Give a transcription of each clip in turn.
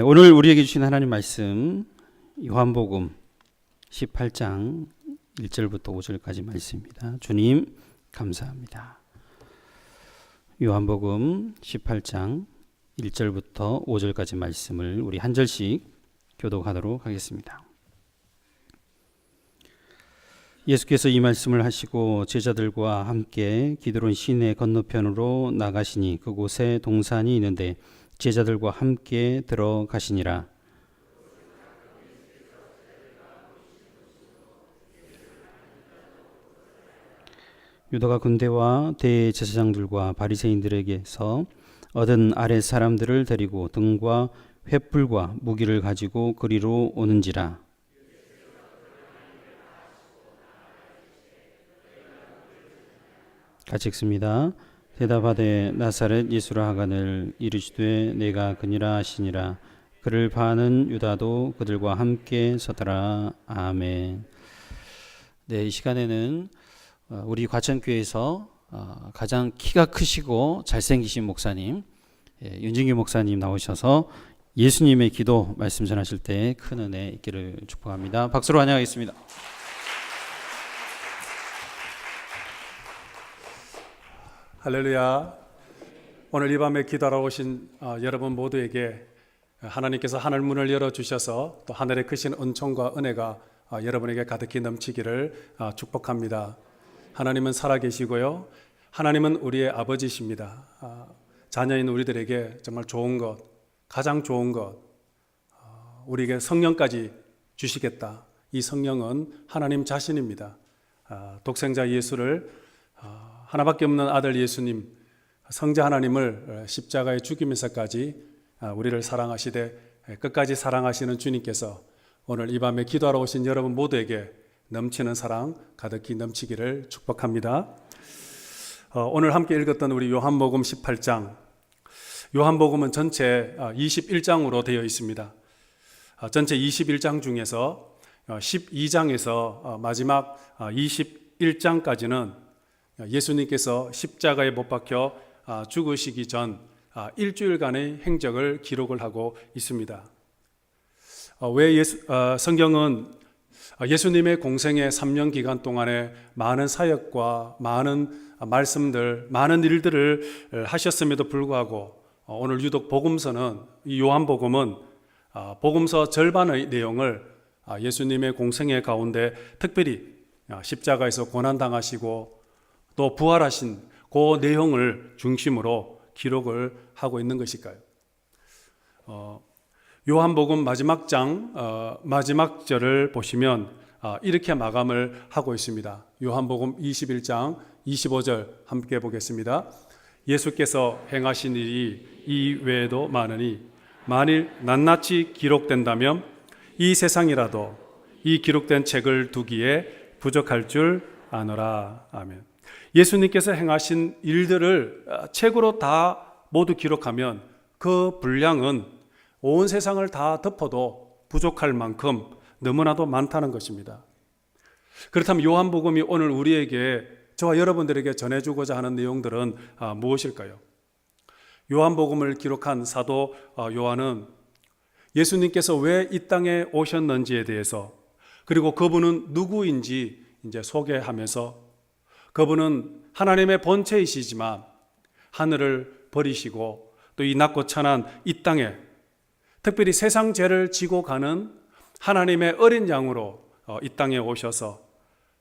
오늘 우리에게 주신 하나님 말씀 요한복음 18장 1절부터 5절까지 말씀입니다. 주님 감사합니다. 요한복음 18장 1절부터 5절까지 말씀을 우리 한 절씩 교독하도록 하겠습니다. 예수께서 이 말씀을 하시고 제자들과 함께 기드론 시내 건너편으로 나가시니 그곳에 동산이 있는데 제자들과 함께 들어가시니라. 유다가 군대와 대제사장들과 바리새인들에게서 얻은 아랫 사람들을 데리고 등과 횃불과 무기를 가지고 그리로 오는지라. 같이 읽습니다. 대답하되 나사렛 예수라 하거늘 이르시되 내가 그니라 하시니라. 그를 파는 유다도 그들과 함께 서더라. 아멘. 네, 이 시간에는 우리 과천교회에서 가장 키가 크시고 잘생기신 목사님 윤진규 목사님 나오셔서 예수님의 기도 말씀 전하실 때 큰 은혜 있기를 축복합니다. 박수로 환영하겠습니다. 할렐루야. 오늘 이 밤에 기도하러 오신 여러분 모두에게 하나님께서 하늘문을 열어주셔서 또 하늘의 크신 은총과 은혜가 여러분에게 가득히 넘치기를 축복합니다. 하나님은 살아계시고요. 하나님은 우리의 아버지십니다. 자녀인 우리들에게 정말 좋은 것, 가장 좋은 것, 우리에게 성령까지 주시겠다. 이 성령은 하나님 자신입니다. 독생자 예수를 하나밖에 없는 아들 예수님, 성자 하나님을 십자가에 죽이면서까지 우리를 사랑하시되 끝까지 사랑하시는 주님께서 오늘 이 밤에 기도하러 오신 여러분 모두에게 넘치는 사랑 가득히 넘치기를 축복합니다. 오늘 함께 읽었던 우리 요한복음 18장, 요한복음은 전체 21장으로 되어 있습니다. 전체 21장 중에서 12장에서 마지막 21장까지는 예수님께서 십자가에 못 박혀 죽으시기 전 일주일간의 행적을 기록을 하고 있습니다. 왜 성경은 예수님의 공생의 3년 기간 동안에 많은 사역과 많은 말씀들, 많은 일들을 하셨음에도 불구하고 오늘 유독 복음서는, 이 요한복음은 복음서 절반의 내용을 예수님의 공생의 가운데 특별히 십자가에서 고난당하시고 또 부활하신 그 내용을 중심으로 기록을 하고 있는 것일까요? 요한복음 마지막 장 마지막 절을 보시면 이렇게 마감을 하고 있습니다. 요한복음 21장 25절 함께 보겠습니다. 예수께서 행하신 일이 이 외에도 많으니 만일 낱낱이 기록된다면 이 세상이라도 이 기록된 책을 두기에 부족할 줄 아노라. 아멘. 예수님께서 행하신 일들을 책으로 다 모두 기록하면 그 분량은 온 세상을 다 덮어도 부족할 만큼 너무나도 많다는 것입니다. 그렇다면 요한복음이 오늘 우리에게, 저와 여러분들에게 전해주고자 하는 내용들은 무엇일까요? 요한복음을 기록한 사도 요한은 예수님께서 왜 이 땅에 오셨는지에 대해서, 그리고 그분은 누구인지 이제 소개하면서 그분은 하나님의 본체이시지만 하늘을 버리시고 또 이 낮고 천한 이 땅에 특별히 세상 죄를 지고 가는 하나님의 어린 양으로 이 땅에 오셔서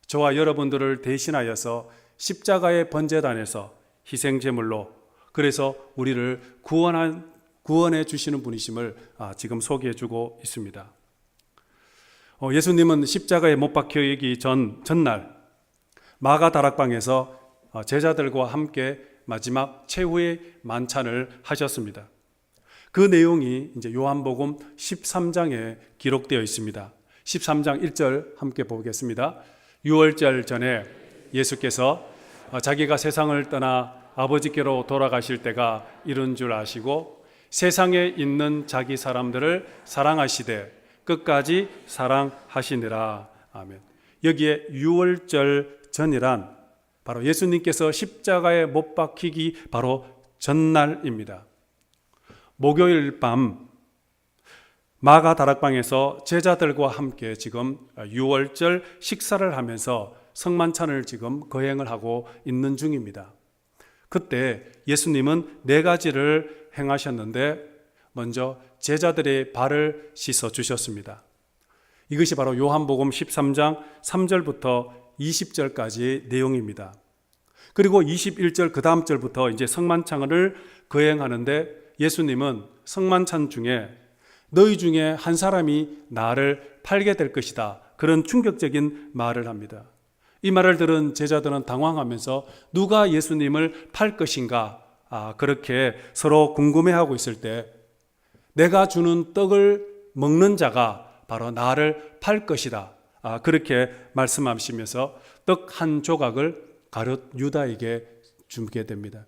저와 여러분들을 대신하여서 십자가의 번제단에서 희생제물로, 그래서 우리를 구원해 주시는 분이심을 지금 소개해 주고 있습니다. 예수님은 십자가에 못 박히기 전날 마가다락방에서 제자들과 함께 마지막 최후의 만찬을 하셨습니다. 그 내용이 이제 요한복음 13장에 기록되어 있습니다. 13장 1절 함께 보겠습니다. 유월절 전에 예수께서 자기가 세상을 떠나 아버지께로 돌아가실 때가 이른 줄 아시고 세상에 있는 자기 사람들을 사랑하시되 끝까지 사랑하시니라. 아멘. 여기에 유월절 전이란 바로 예수님께서 십자가에 못 박히기 바로 전날입니다. 목요일 밤 마가 다락방에서 제자들과 함께 지금 유월절 식사를 하면서 성만찬을 지금 거행을 하고 있는 중입니다. 그때 예수님은 4가지를 행하셨는데 먼저 제자들의 발을 씻어 주셨습니다. 이것이 바로 요한복음 13장 3절부터 20절까지의 내용입니다. 그리고 21절 그 다음 절부터 이제 성만찬을 거행하는데 예수님은 성만찬 중에 너희 중에 한 사람이 나를 팔게 될 것이다, 그런 충격적인 말을 합니다. 이 말을 들은 제자들은 당황하면서 누가 예수님을 팔 것인가 그렇게 서로 궁금해하고 있을 때 내가 주는 떡을 먹는 자가 바로 나를 팔 것이다, 그렇게 말씀하시면서 떡 한 조각을 가룟 유다에게 주게 됩니다.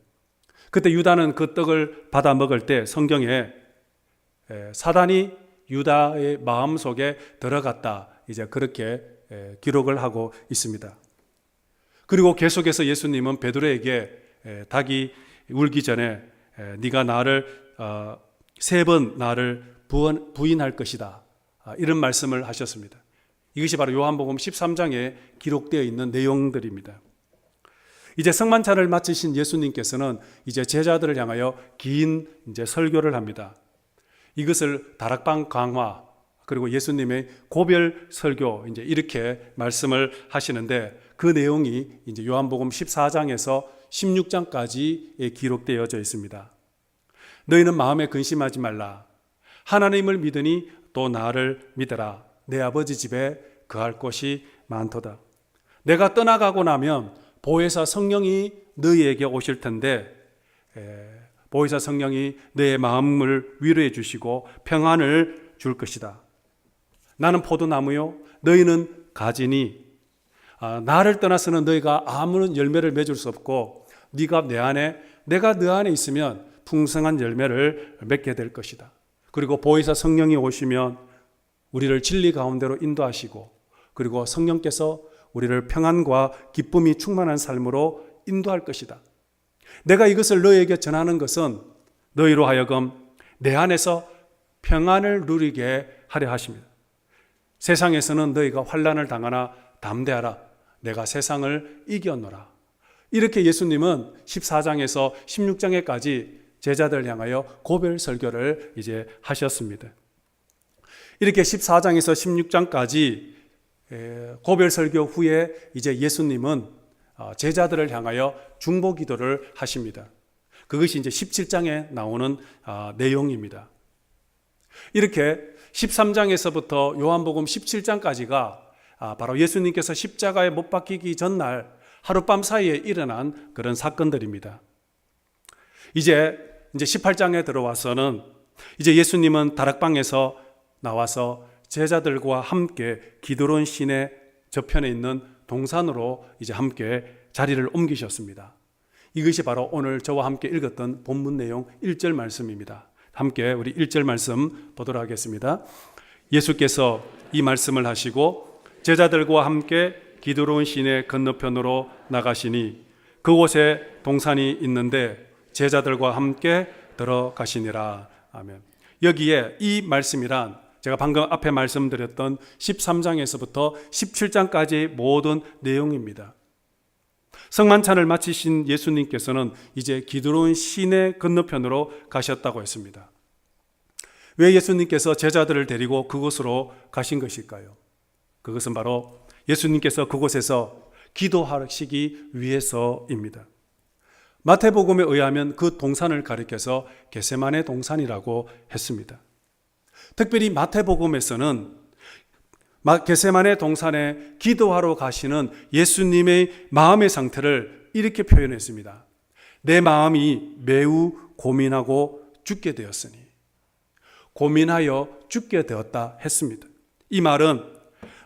그때 유다는 그 떡을 받아 먹을 때 성경에 사단이 유다의 마음속에 들어갔다, 이제 그렇게 기록을 하고 있습니다. 그리고 계속해서 예수님은 베드로에게 닭이 울기 전에 네가 나를 3번 나를 부인할 것이다, 이런 말씀을 하셨습니다. 이것이 바로 요한복음 13장에 기록되어 있는 내용들입니다. 이제 성만찬을 마치신 예수님께서는 이제 제자들을 향하여 긴 이제 설교를 합니다. 이것을 다락방 강화, 그리고 예수님의 고별 설교, 이제 이렇게 말씀을 하시는데 그 내용이 이제 요한복음 14장에서 16장까지에 기록되어져 있습니다. 너희는 마음에 근심하지 말라. 하나님을 믿으니 또 나를 믿어라. 내 아버지 집에 거할 곳이 많도다. 내가 떠나가고 나면 보혜사 성령이 너희에게 오실 텐데 보혜사 성령이 너의 마음을 위로해 주시고 평안을 줄 것이다. 나는 포도나무요 너희는 가지니 나를 떠나서는 너희가 아무런 열매를 맺을 수 없고 네가 내 안에 내가 너 안에 있으면 풍성한 열매를 맺게 될 것이다. 그리고 보혜사 성령이 오시면 우리를 진리 가운데로 인도하시고 그리고 성령께서 우리를 평안과 기쁨이 충만한 삶으로 인도할 것이다. 내가 이것을 너희에게 전하는 것은 너희로 하여금 내 안에서 평안을 누리게 하려 하십니다. 세상에서는 너희가 환난을 당하나 담대하라. 내가 세상을 이겼노라. 이렇게 예수님은 14장에서 16장에까지 제자들 향하여 고별 설교를 이제 하셨습니다. 이렇게 14장에서 16장까지 고별 설교 후에 이제 예수님은 제자들을 향하여 중보 기도를 하십니다. 그것이 이제 17장에 나오는 내용입니다. 이렇게 13장에서부터 요한복음 17장까지가 바로 예수님께서 십자가에 못 박히기 전날 하룻밤 사이에 일어난 그런 사건들입니다. 이제 18장에 들어와서는 이제 예수님은 다락방에서 나와서 제자들과 함께 기드론 시내 저편에 있는 동산으로 이제 함께 자리를 옮기셨습니다. 이것이 바로 오늘 저와 함께 읽었던 본문 내용 1절 말씀입니다. 함께 우리 1절 말씀 보도록 하겠습니다. 예수께서 이 말씀을 하시고 제자들과 함께 기드론 시내 건너편으로 나가시니 그곳에 동산이 있는데 제자들과 함께 들어가시니라. 아멘. 여기에 이 말씀이란 제가 방금 앞에 말씀드렸던 13장에서부터 17장까지의 모든 내용입니다. 성만찬을 마치신 예수님께서는 이제 기드론 시내 건너편으로 가셨다고 했습니다. 왜 예수님께서 제자들을 데리고 그곳으로 가신 것일까요? 그것은 바로 예수님께서 그곳에서 기도하시기 위해서입니다. 마태복음에 의하면 그 동산을 가리켜서 겟세마네 동산이라고 했습니다. 특별히 마태복음에서는 겟세마네 동산에 기도하러 가시는 예수님의 마음의 상태를 이렇게 표현했습니다. 내 마음이 매우 고민하고 죽게 되었으니, 고민하여 죽게 되었다 했습니다. 이 말은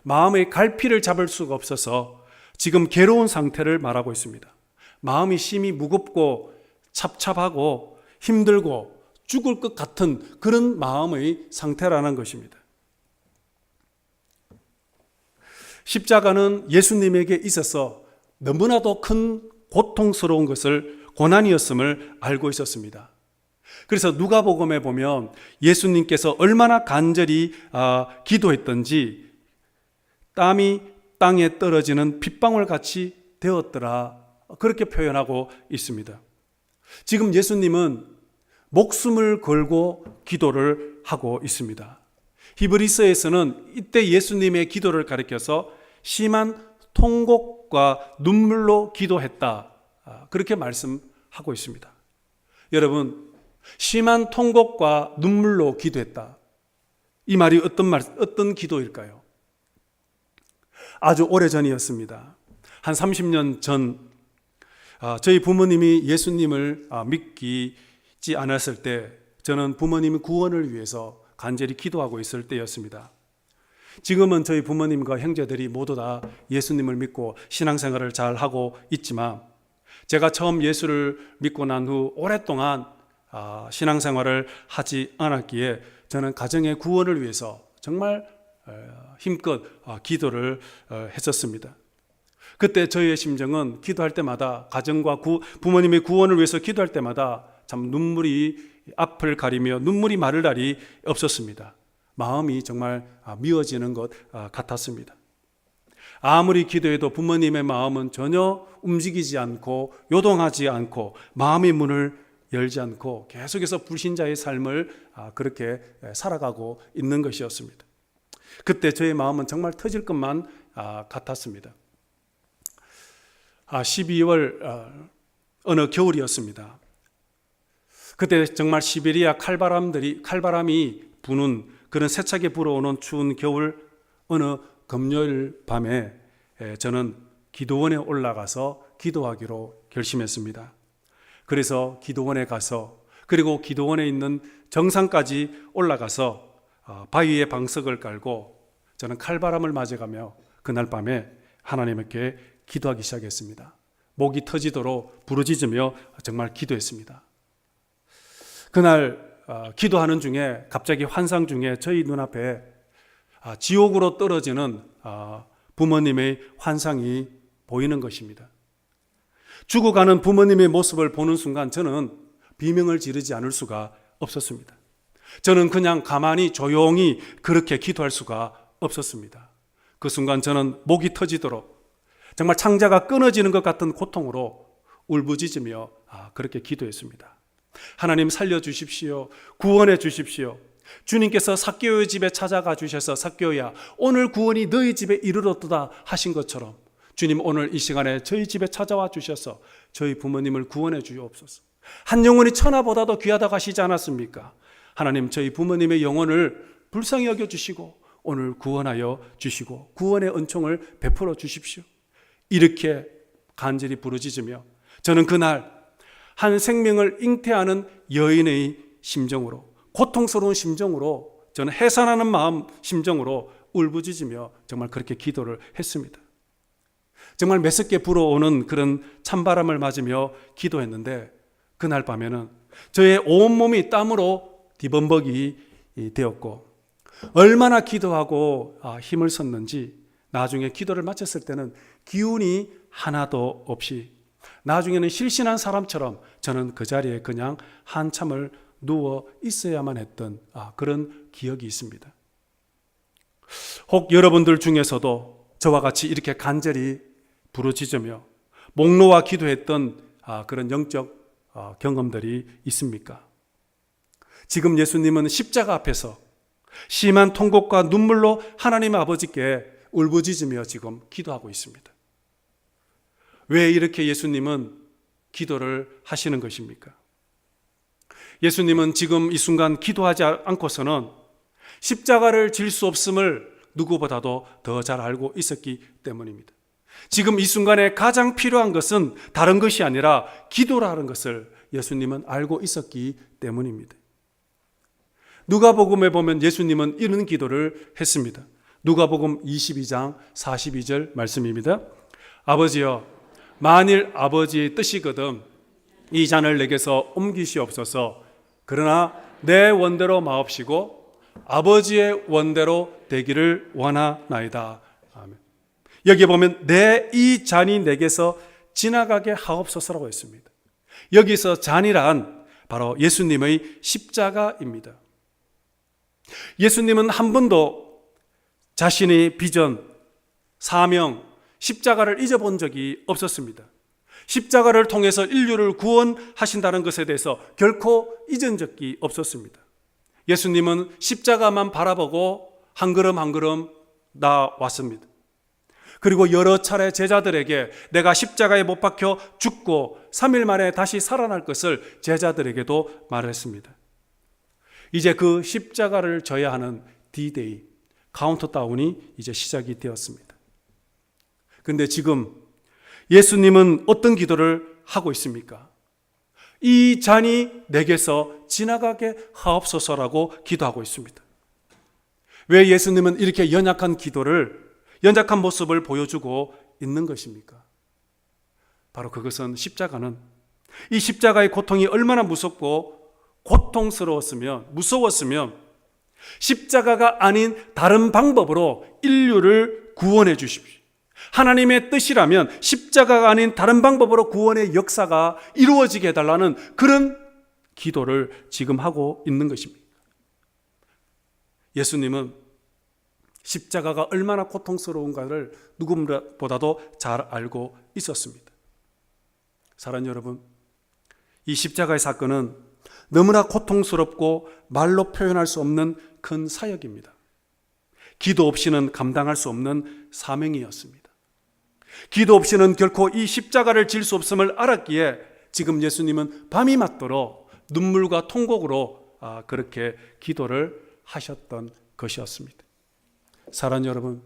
마음의 갈피를 잡을 수가 없어서 지금 괴로운 상태를 말하고 있습니다. 마음이 심히 무겁고 찹찹하고 힘들고 죽을 것 같은 그런 마음의 상태라는 것입니다. 십자가는 예수님에게 있어서 너무나도 큰 고통스러운 것을 고난이었음을 알고 있었습니다. 그래서 누가복음에 보면 예수님께서 얼마나 간절히 기도했던지 땀이 땅에 떨어지는 핏방울 같이 되었더라, 그렇게 표현하고 있습니다. 지금 예수님은 목숨을 걸고 기도를 하고 있습니다. 히브리서에서는 이때 예수님의 기도를 가리켜서 심한 통곡과 눈물로 기도했다, 그렇게 말씀하고 있습니다. 여러분, 심한 통곡과 눈물로 기도했다, 이 말이 어떤 기도일까요? 아주 오래전이었습니다. 한 30년 전 저희 부모님이 예수님을 믿지 않았을 때 저는 부모님의 구원을 위해서 간절히 기도하고 있을 때였습니다. 지금은 저희 부모님과 형제들이 모두 다 예수님을 믿고 신앙생활을 잘 하고 있지만, 제가 처음 예수를 믿고 난 후 오랫동안 신앙생활을 하지 않았기에 저는 가정의 구원을 위해서 정말 힘껏 기도를 했었습니다. 그때 저희의 심정은 기도할 때마다, 가정과 부모님의 구원을 위해서 기도할 때마다 참 눈물이 앞을 가리며 눈물이 마를 날이 없었습니다. 마음이 정말 미워지는 것 같았습니다. 아무리 기도해도 부모님의 마음은 전혀 움직이지 않고 요동하지 않고 마음의 문을 열지 않고 계속해서 불신자의 삶을 그렇게 살아가고 있는 것이었습니다. 그때 저의 마음은 정말 터질 것만 같았습니다. 12월 어느 겨울이었습니다. 그때 정말 시베리아 칼바람이 부는 그런 세차게 불어오는 추운 겨울 어느 금요일 밤에 저는 기도원에 올라가서 기도하기로 결심했습니다. 그래서 기도원에 가서, 그리고 기도원에 있는 정상까지 올라가서 바위에 방석을 깔고 저는 칼바람을 맞아가며 그날 밤에 하나님께 기도하기 시작했습니다. 목이 터지도록 부르짖으며 정말 기도했습니다. 그날 기도하는 중에 갑자기 환상 중에 저희 눈앞에 지옥으로 떨어지는 부모님의 환상이 보이는 것입니다. 죽어가는 부모님의 모습을 보는 순간 저는 비명을 지르지 않을 수가 없었습니다. 저는 그냥 가만히 조용히 그렇게 기도할 수가 없었습니다. 그 순간 저는 목이 터지도록 정말 창자가 끊어지는 것 같은 고통으로 울부짖으며 그렇게 기도했습니다. 하나님 살려주십시오. 구원해 주십시오. 주님께서 삭개오의 집에 찾아가 주셔서 삭개오야, 오늘 구원이 너희 집에 이르렀도다 하신 것처럼 주님 오늘 이 시간에 저희 집에 찾아와 주셔서 저희 부모님을 구원해 주옵소서. 한 영혼이 천하보다도 귀하다고 하시지 않았습니까? 하나님, 저희 부모님의 영혼을 불쌍히 여겨주시고 오늘 구원하여 주시고 구원의 은총을 베풀어 주십시오. 이렇게 간절히 부르짖으며 저는 그날 한 생명을 잉태하는 여인의 심정으로, 고통스러운 심정으로, 저는 해산하는 마음 심정으로 울부짖으며 정말 그렇게 기도를 했습니다. 정말 매섭게 불어오는 그런 찬바람을 맞으며 기도했는데 그날 밤에는 저의 온몸이 땀으로 뒤범벅이 되었고, 얼마나 기도하고 힘을 썼는지 나중에 기도를 마쳤을 때는 기운이 하나도 없이, 나중에는 실신한 사람처럼 저는 그 자리에 그냥 한참을 누워 있어야만 했던 그런 기억이 있습니다. 혹 여러분들 중에서도 저와 같이 이렇게 간절히 부르짖으며 목 놓아 기도했던 그런 영적 경험들이 있습니까? 지금 예수님은 십자가 앞에서 심한 통곡과 눈물로 하나님 아버지께 울부짖으며 지금 기도하고 있습니다. 왜 이렇게 예수님은 기도를 하시는 것입니까? 예수님은 지금 이 순간 기도하지 않고서는 십자가를 질 수 없음을 누구보다도 더 잘 알고 있었기 때문입니다. 지금 이 순간에 가장 필요한 것은 다른 것이 아니라 기도라는 것을 예수님은 알고 있었기 때문입니다. 누가복음에 보면 예수님은 이런 기도를 했습니다. 누가복음 22장 42절 말씀입니다. 아버지여, 만일 아버지의 뜻이거든 이 잔을 내게서 옮기시옵소서. 그러나 내 원대로 마옵시고 아버지의 원대로 되기를 원하나이다. 아멘. 여기 보면 내 이 잔이 내게서 지나가게 하옵소서라고 했습니다. 여기서 잔이란 바로 예수님의 십자가입니다. 예수님은 한 번도 자신의 비전, 사명, 십자가를 잊어본 적이 없었습니다. 십자가를 통해서 인류를 구원하신다는 것에 대해서 결코 잊은 적이 없었습니다. 예수님은 십자가만 바라보고 한 걸음 한 걸음 나왔습니다. 그리고 여러 차례 제자들에게 내가 십자가에 못 박혀 죽고 3일 만에 다시 살아날 것을 제자들에게도 말했습니다. 이제 그 십자가를 져야 하는 D-Day, 카운트다운이 이제 시작이 되었습니다. 그런데 지금 예수님은 어떤 기도를 하고 있습니까? 이 잔이 내게서 지나가게 하옵소서라고 기도하고 있습니다. 왜 예수님은 이렇게 연약한 모습을 보여주고 있는 것입니까? 바로 그것은 십자가는, 이 십자가의 고통이 얼마나 무섭고 무서웠으면 십자가가 아닌 다른 방법으로 인류를 구원해 주십시오. 하나님의 뜻이라면 십자가가 아닌 다른 방법으로 구원의 역사가 이루어지게 해달라는 그런 기도를 지금 하고 있는 것입니다. 예수님은 십자가가 얼마나 고통스러운가를 누구보다도 잘 알고 있었습니다. 사랑하는 여러분, 이 십자가의 사건은 너무나 고통스럽고 말로 표현할 수 없는 큰 사역입니다. 기도 없이는 감당할 수 없는 사명이었습니다. 기도 없이는 결코 이 십자가를 질 수 없음을 알았기에 지금 예수님은 밤이 맞도록 눈물과 통곡으로 그렇게 기도를 하셨던 것이었습니다. 사랑하는 여러분,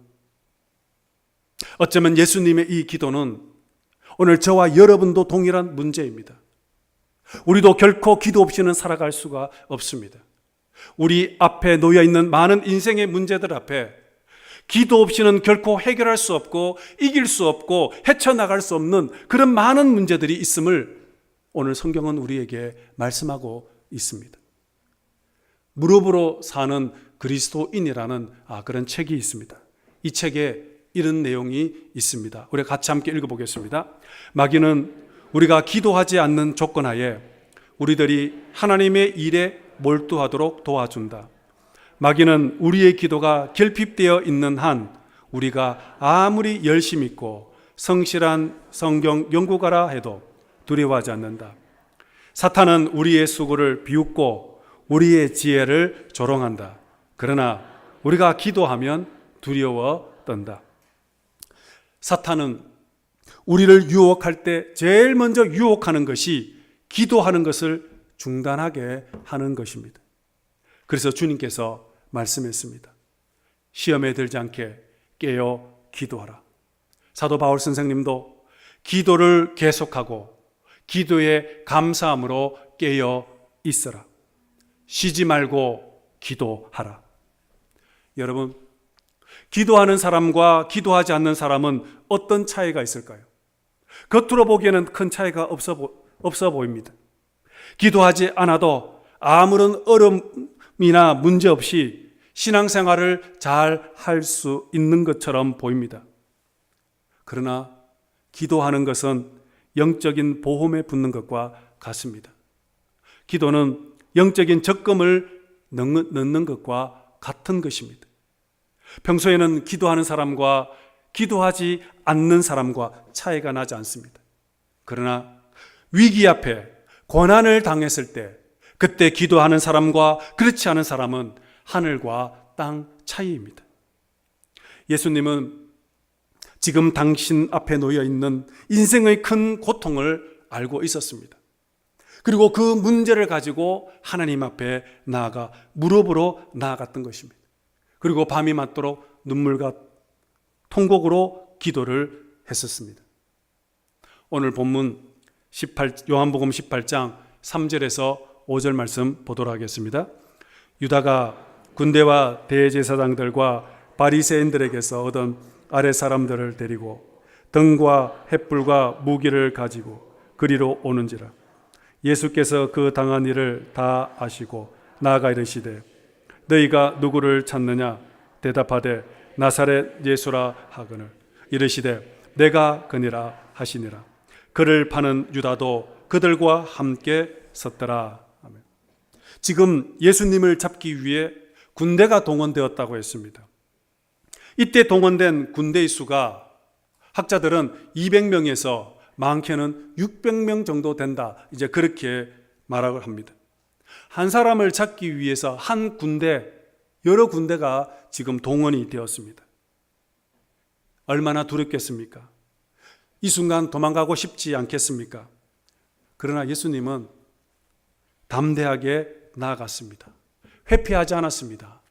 어쩌면 예수님의 이 기도는 오늘 저와 여러분도 동일한 문제입니다. 우리도 결코 기도 없이는 살아갈 수가 없습니다. 우리 앞에 놓여 있는 많은 인생의 문제들 앞에 기도 없이는 결코 해결할 수 없고 이길 수 없고 헤쳐나갈 수 없는 그런 많은 문제들이 있음을 오늘 성경은 우리에게 말씀하고 있습니다. 무릎으로 사는 그리스도인이라는 그런 책이 있습니다. 이 책에 이런 내용이 있습니다. 우리 같이 함께 읽어보겠습니다. 마귀는 우리가 기도하지 않는 조건하에 우리들이 하나님의 일에 몰두하도록 도와준다. 마귀는 우리의 기도가 결핍되어 있는 한 우리가 아무리 열심 있고 성실한 성경 연구가라 해도 두려워하지 않는다. 사탄은 우리의 수고를 비웃고 우리의 지혜를 조롱한다. 그러나 우리가 기도하면 두려워 떤다. 사탄은 우리를 유혹할 때 제일 먼저 유혹하는 것이 기도하는 것을 중단하게 하는 것입니다. 그래서 주님께서 말씀했습니다. 시험에 들지 않게 깨어 기도하라. 사도 바울 선생님도 기도를 계속하고 기도에 감사함으로 깨어 있어라. 쉬지 말고 기도하라. 여러분, 기도하는 사람과 기도하지 않는 사람은 어떤 차이가 있을까요? 겉으로 보기에는 큰 차이가 없어 보입니다. 기도하지 않아도 아무런 어려움이나 문제 없이 신앙생활을 잘 할 수 있는 것처럼 보입니다. 그러나 기도하는 것은 영적인 보험에 붙는 것과 같습니다. 기도는 영적인 적금을 넣는 것과 같은 것입니다. 평소에는 기도하는 사람과 기도하지 않는 사람과 차이가 나지 않습니다. 그러나 위기 앞에 고난을 당했을 때 그때 기도하는 사람과 그렇지 않은 사람은 하늘과 땅 차이입니다. 예수님은 지금 당신 앞에 놓여 있는 인생의 큰 고통을 알고 있었습니다. 그리고 그 문제를 가지고 하나님 앞에 나아가 무릎으로 나아갔던 것입니다. 그리고 밤이 맞도록 눈물과 통곡으로 기도를 했었습니다. 오늘 본문 요한복음 18장 3절에서 5절 말씀 보도록 하겠습니다. 유다가 군대와 대제사장들과 바리새인들에게서 얻은 아랫 사람들을 데리고 등과 횃불과 무기를 가지고 그리로 오는지라. 예수께서 그 당한 일을 다 아시고 나아가 이르시되 너희가 누구를 찾느냐? 대답하되 나사렛 예수라 하거늘 이르시되 내가 그니라 하시니라. 그를 파는 유다도 그들과 함께 섰더라. 지금 예수님을 잡기 위해 군대가 동원되었다고 했습니다. 이때 동원된 군대의 수가 학자들은 200명에서 많게는 600명 정도 된다. 이제 그렇게 말을 합니다. 한 사람을 잡기 위해서 한 군대, 여러 군대가 지금 동원이 되었습니다. 얼마나 두렵겠습니까? 이 순간 도망가고 싶지 않겠습니까? 그러나 예수님은 담대하게 나아갔습니다. 회피하지 않았습니다.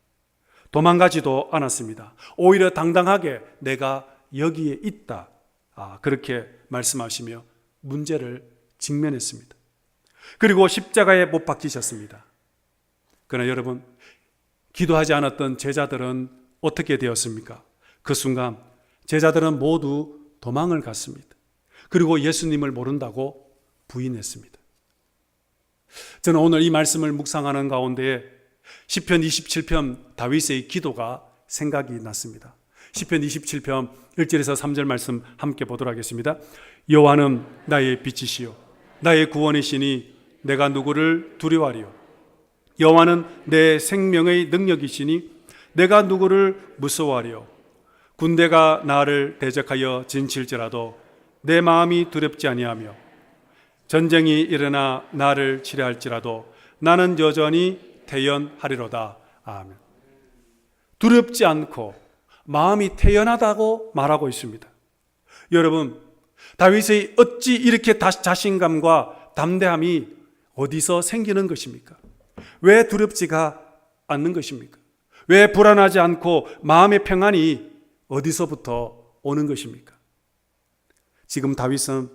도망가지도 않았습니다. 오히려 당당하게 내가 여기에 있다. 그렇게 말씀하시며 문제를 직면했습니다. 그리고 십자가에 못 박히셨습니다. 그러나 여러분, 기도하지 않았던 제자들은 어떻게 되었습니까? 그 순간 제자들은 모두 도망을 갔습니다. 그리고 예수님을 모른다고 부인했습니다. 저는 오늘 이 말씀을 묵상하는 가운데 시편 27편 다윗의 기도가 생각이 났습니다. 시편 27편 1절에서 3절 말씀 함께 보도록 하겠습니다. 여호와는 나의 빛이시요 나의 구원이시니 내가 누구를 두려워하리요. 여호와는 내 생명의 능력이시니 내가 누구를 무서워하리요. 군대가 나를 대적하여 진칠지라도 내 마음이 두렵지 아니하며 전쟁이 일어나 나를 치려할지라도 나는 여전히 태연하리로다. 아멘. 두렵지 않고 마음이 태연하다고 말하고 있습니다. 여러분, 다윗의 어찌 이렇게 자신감과 담대함이 어디서 생기는 것입니까? 왜 두렵지가 않는 것입니까? 왜 불안하지 않고 마음의 평안이 어디서부터 오는 것입니까? 지금 다윗은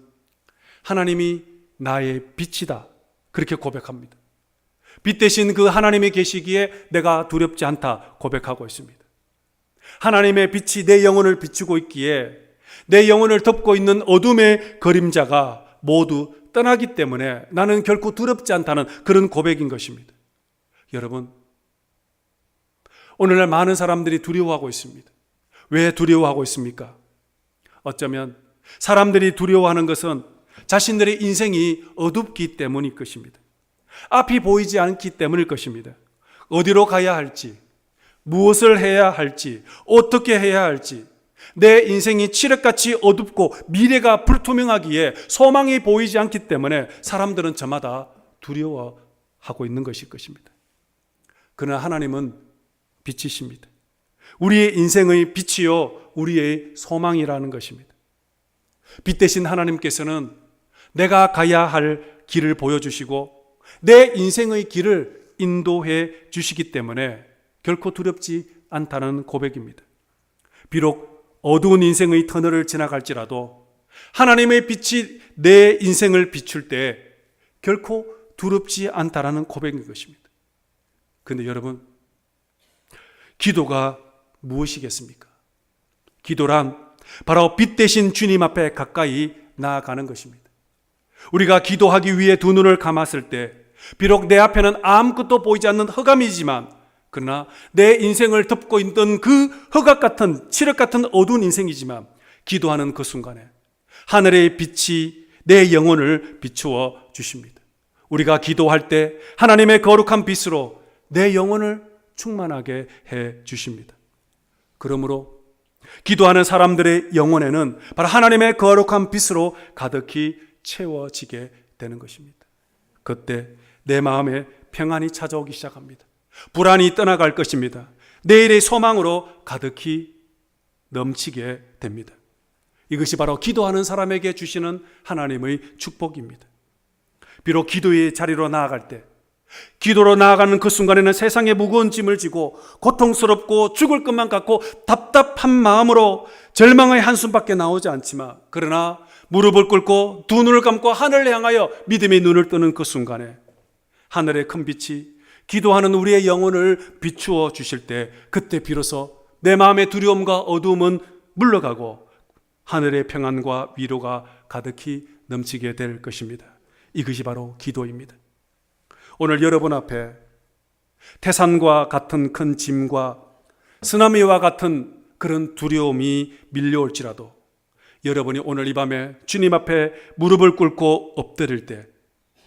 하나님이 나의 빛이다, 그렇게 고백합니다. 빛 대신 그 하나님이 계시기에 내가 두렵지 않다 고백하고 있습니다. 하나님의 빛이 내 영혼을 비추고 있기에 내 영혼을 덮고 있는 어둠의 그림자가 모두 떠나기 때문에 나는 결코 두렵지 않다는 그런 고백인 것입니다. 여러분, 오늘날 많은 사람들이 두려워하고 있습니다. 왜 두려워하고 있습니까? 어쩌면 사람들이 두려워하는 것은 자신들의 인생이 어둡기 때문일 것입니다. 앞이 보이지 않기 때문일 것입니다. 어디로 가야 할지, 무엇을 해야 할지, 어떻게 해야 할지, 내 인생이 칠흑같이 어둡고 미래가 불투명하기에 소망이 보이지 않기 때문에 사람들은 저마다 두려워하고 있는 것일 것입니다. 그러나 하나님은 빛이십니다. 우리의 인생의 빛이요 우리의 소망이라는 것입니다. 빛 대신 하나님께서는 내가 가야 할 길을 보여주시고 내 인생의 길을 인도해 주시기 때문에 결코 두렵지 않다는 고백입니다. 비록 어두운 인생의 터널을 지나갈지라도 하나님의 빛이 내 인생을 비출 때 결코 두렵지 않다라는 고백인 것입니다. 그런데 여러분, 기도가 무엇이겠습니까? 기도란 바로 빛 대신 주님 앞에 가까이 나아가는 것입니다. 우리가 기도하기 위해 두 눈을 감았을 때 비록 내 앞에는 아무것도 보이지 않는 흑암이지만 그러나 내 인생을 덮고 있던 그 흑암 같은 칠흑 같은 어두운 인생이지만 기도하는 그 순간에 하늘의 빛이 내 영혼을 비추어 주십니다. 우리가 기도할 때 하나님의 거룩한 빛으로 내 영혼을 충만하게 해 주십니다. 그러므로 기도하는 사람들의 영혼에는 바로 하나님의 거룩한 빛으로 가득히 채워지게 되는 것입니다. 그때 내 마음에 평안이 찾아오기 시작합니다. 불안이 떠나갈 것입니다. 내일의 소망으로 가득히 넘치게 됩니다. 이것이 바로 기도하는 사람에게 주시는 하나님의 축복입니다. 비록 기도의 자리로 나아갈 때, 기도로 나아가는 그 순간에는 세상의 무거운 짐을 지고 고통스럽고 죽을 것만 같고 답답한 마음으로 절망의 한숨밖에 나오지 않지만, 그러나 무릎을 꿇고 두 눈을 감고 하늘을 향하여 믿음의 눈을 뜨는 그 순간에 하늘의 큰 빛이 기도하는 우리의 영혼을 비추어 주실 때, 그때 비로소 내 마음의 두려움과 어두움은 물러가고 하늘의 평안과 위로가 가득히 넘치게 될 것입니다. 이것이 바로 기도입니다. 오늘 여러분 앞에 태산과 같은 큰 짐과 쓰나미와 같은 그런 두려움이 밀려올지라도 여러분이 오늘 이 밤에 주님 앞에 무릎을 꿇고 엎드릴 때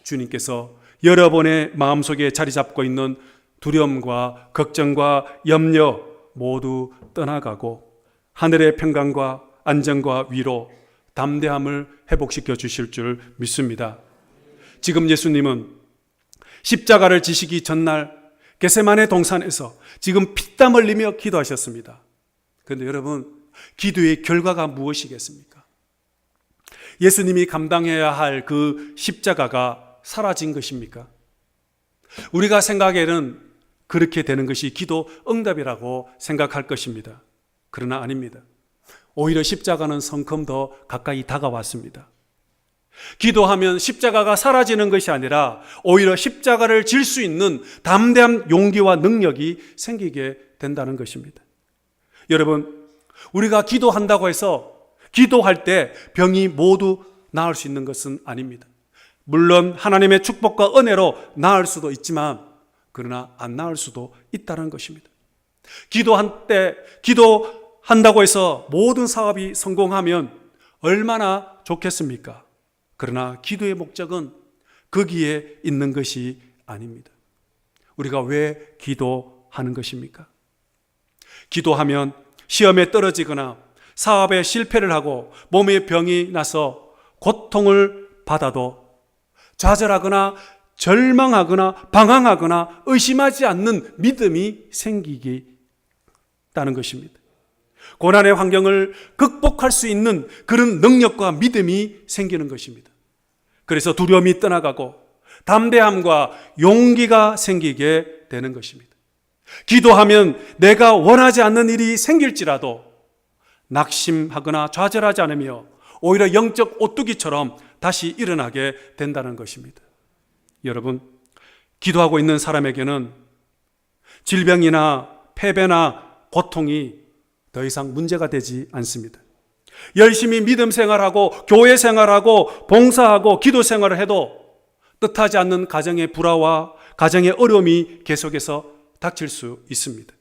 주님께서 여러분의 마음속에 자리 잡고 있는 두려움과 걱정과 염려 모두 떠나가고 하늘의 평강과 안정과 위로, 담대함을 회복시켜 주실 줄 믿습니다. 지금 예수님은 십자가를 지시기 전날 겟세마네 동산에서 지금 피땀 흘리며 기도하셨습니다. 그런데 여러분, 기도의 결과가 무엇이겠습니까? 예수님이 감당해야 할 그 십자가가 사라진 것입니까? 우리가 생각에는 그렇게 되는 것이 기도 응답이라고 생각할 것입니다. 그러나 아닙니다. 오히려 십자가는 성큼 더 가까이 다가왔습니다. 기도하면 십자가가 사라지는 것이 아니라 오히려 십자가를 질 수 있는 담대한 용기와 능력이 생기게 된다는 것입니다. 여러분, 우리가 기도한다고 해서 기도할 때 병이 모두 나을 수 있는 것은 아닙니다. 물론 하나님의 축복과 은혜로 나을 수도 있지만 그러나 안 나을 수도 있다는 것입니다. 기도한다고 해서 모든 사업이 성공하면 얼마나 좋겠습니까? 그러나 기도의 목적은 거기에 있는 것이 아닙니다. 우리가 왜 기도하는 것입니까? 기도하면 시험에 떨어지거나 사업에 실패를 하고 몸에 병이 나서 고통을 받아도 좌절하거나 절망하거나 방황하거나 의심하지 않는 믿음이 생기겠다는 것입니다. 고난의 환경을 극복할 수 있는 그런 능력과 믿음이 생기는 것입니다. 그래서 두려움이 떠나가고 담대함과 용기가 생기게 되는 것입니다. 기도하면 내가 원하지 않는 일이 생길지라도 낙심하거나 좌절하지 않으며 오히려 영적 오뚜기처럼 다시 일어나게 된다는 것입니다. 여러분, 기도하고 있는 사람에게는 질병이나 패배나 고통이 더 이상 문제가 되지 않습니다. 열심히 믿음 생활하고 교회 생활하고 봉사하고 기도 생활을 해도 뜻하지 않는 가정의 불화와 가정의 어려움이 계속해서 닥칠 수 있습니다.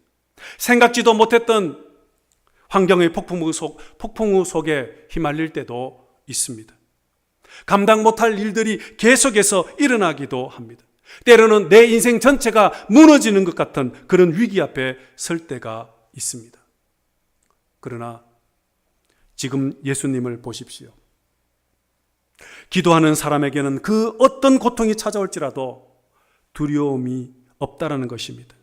생각지도 못했던 환경의 폭풍우 속에 휘말릴 때도 있습니다. 감당 못할 일들이 계속해서 일어나기도 합니다. 때로는 내 인생 전체가 무너지는 것 같은 그런 위기 앞에 설 때가 있습니다. 그러나 지금 예수님을 보십시오. 기도하는 사람에게는 그 어떤 고통이 찾아올지라도 두려움이 없다라는 것입니다.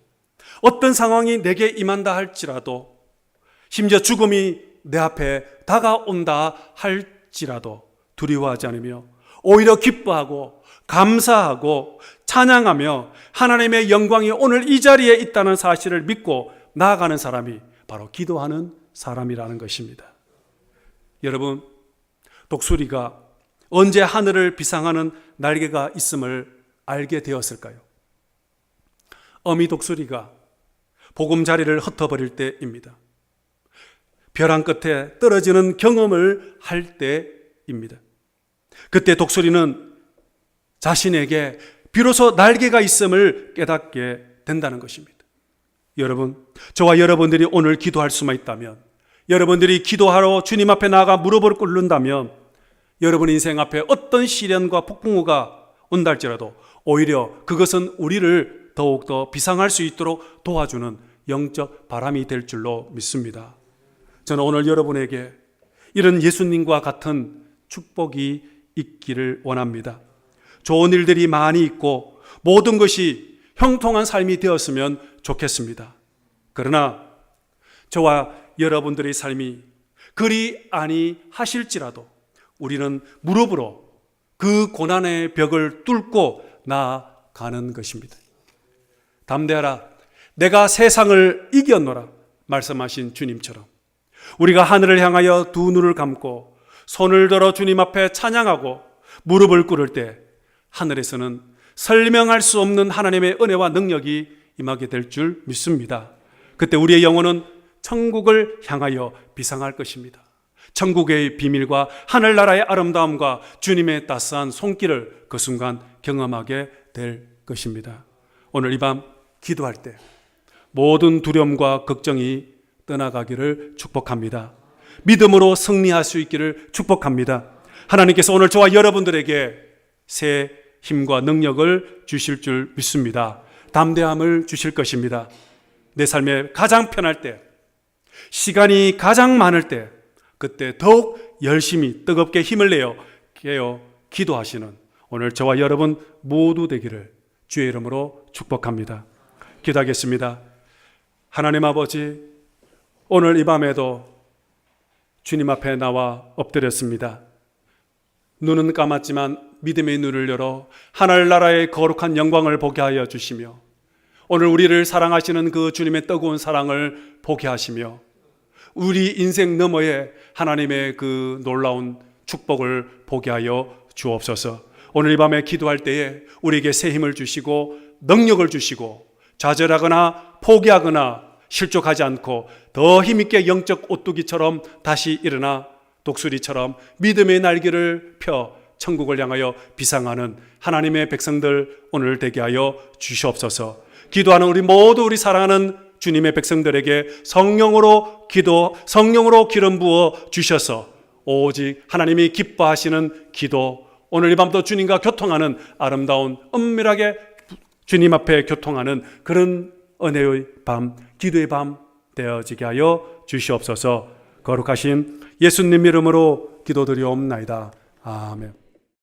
어떤 상황이 내게 임한다 할지라도, 심지어 죽음이 내 앞에 다가온다 할지라도 두려워하지 않으며 오히려 기뻐하고 감사하고 찬양하며 하나님의 영광이 오늘 이 자리에 있다는 사실을 믿고 나아가는 사람이 바로 기도하는 사람이라는 것입니다. 여러분, 독수리가 언제 하늘을 비상하는 날개가 있음을 알게 되었을까요? 어미 독수리가 보금자리를 흩어버릴 때입니다. 벼랑 끝에 떨어지는 경험을 할 때입니다. 그때 독수리는 자신에게 비로소 날개가 있음을 깨닫게 된다는 것입니다. 여러분, 저와 여러분들이 오늘 기도할 수만 있다면, 여러분들이 기도하러 주님 앞에 나아가 무릎을 꿇는다면 여러분 인생 앞에 어떤 시련과 폭풍우가 온다 할지라도 오히려 그것은 우리를 더욱더 비상할 수 있도록 도와주는 영적 바람이 될 줄로 믿습니다. 저는 오늘 여러분에게 이런 예수님과 같은 축복이 있기를 원합니다. 좋은 일들이 많이 있고 모든 것이 형통한 삶이 되었으면 좋겠습니다. 그러나 저와 여러분들의 삶이 그리 아니하실지라도 우리는 무릎으로 그 고난의 벽을 뚫고 나아가는 것입니다. 담대하라, 내가 세상을 이겼노라 말씀하신 주님처럼 우리가 하늘을 향하여 두 눈을 감고 손을 들어 주님 앞에 찬양하고 무릎을 꿇을 때 하늘에서는 설명할 수 없는 하나님의 은혜와 능력이 임하게 될 줄 믿습니다. 그때 우리의 영혼은 천국을 향하여 비상할 것입니다. 천국의 비밀과 하늘나라의 아름다움과 주님의 따스한 손길을 그 순간 경험하게 될 것입니다. 오늘 이 밤 기도할 때 모든 두려움과 걱정이 떠나가기를 축복합니다. 믿음으로 승리할 수 있기를 축복합니다. 하나님께서 오늘 저와 여러분들에게 새 힘과 능력을 주실 줄 믿습니다. 담대함을 주실 것입니다. 내 삶에 가장 편할 때, 시간이 가장 많을 때, 그때 더욱 열심히 뜨겁게 힘을 내어 깨어 기도하시는 오늘 저와 여러분 모두 되기를 주의 이름으로 축복합니다. 기도하겠습니다. 하나님 아버지, 오늘 이 밤에도 주님 앞에 나와 엎드렸습니다. 눈은 감았지만 믿음의 눈을 열어 하늘나라의 거룩한 영광을 보게 하여 주시며, 오늘 우리를 사랑하시는 그 주님의 뜨거운 사랑을 보게 하시며, 우리 인생 너머에 하나님의 그 놀라운 축복을 보게 하여 주옵소서. 오늘 이 밤에 기도할 때에 우리에게 새 힘을 주시고 능력을 주시고, 좌절하거나 포기하거나 실족하지 않고 더 힘있게 영적 오뚜기처럼 다시 일어나 독수리처럼 믿음의 날개를 펴 천국을 향하여 비상하는 하나님의 백성들 오늘 되게 하여 주시옵소서. 기도하는 우리 사랑하는 주님의 백성들에게 성령으로 기름 부어 주셔서 오직 하나님이 기뻐하시는 기도, 오늘 이 밤도 주님과 교통하는 아름다운 은밀하게 주님 앞에 교통하는 그런 은혜의 밤, 기도의 밤 되어지게 하여 주시옵소서. 거룩하신 예수님 이름으로 기도드리옵나이다. 아멘.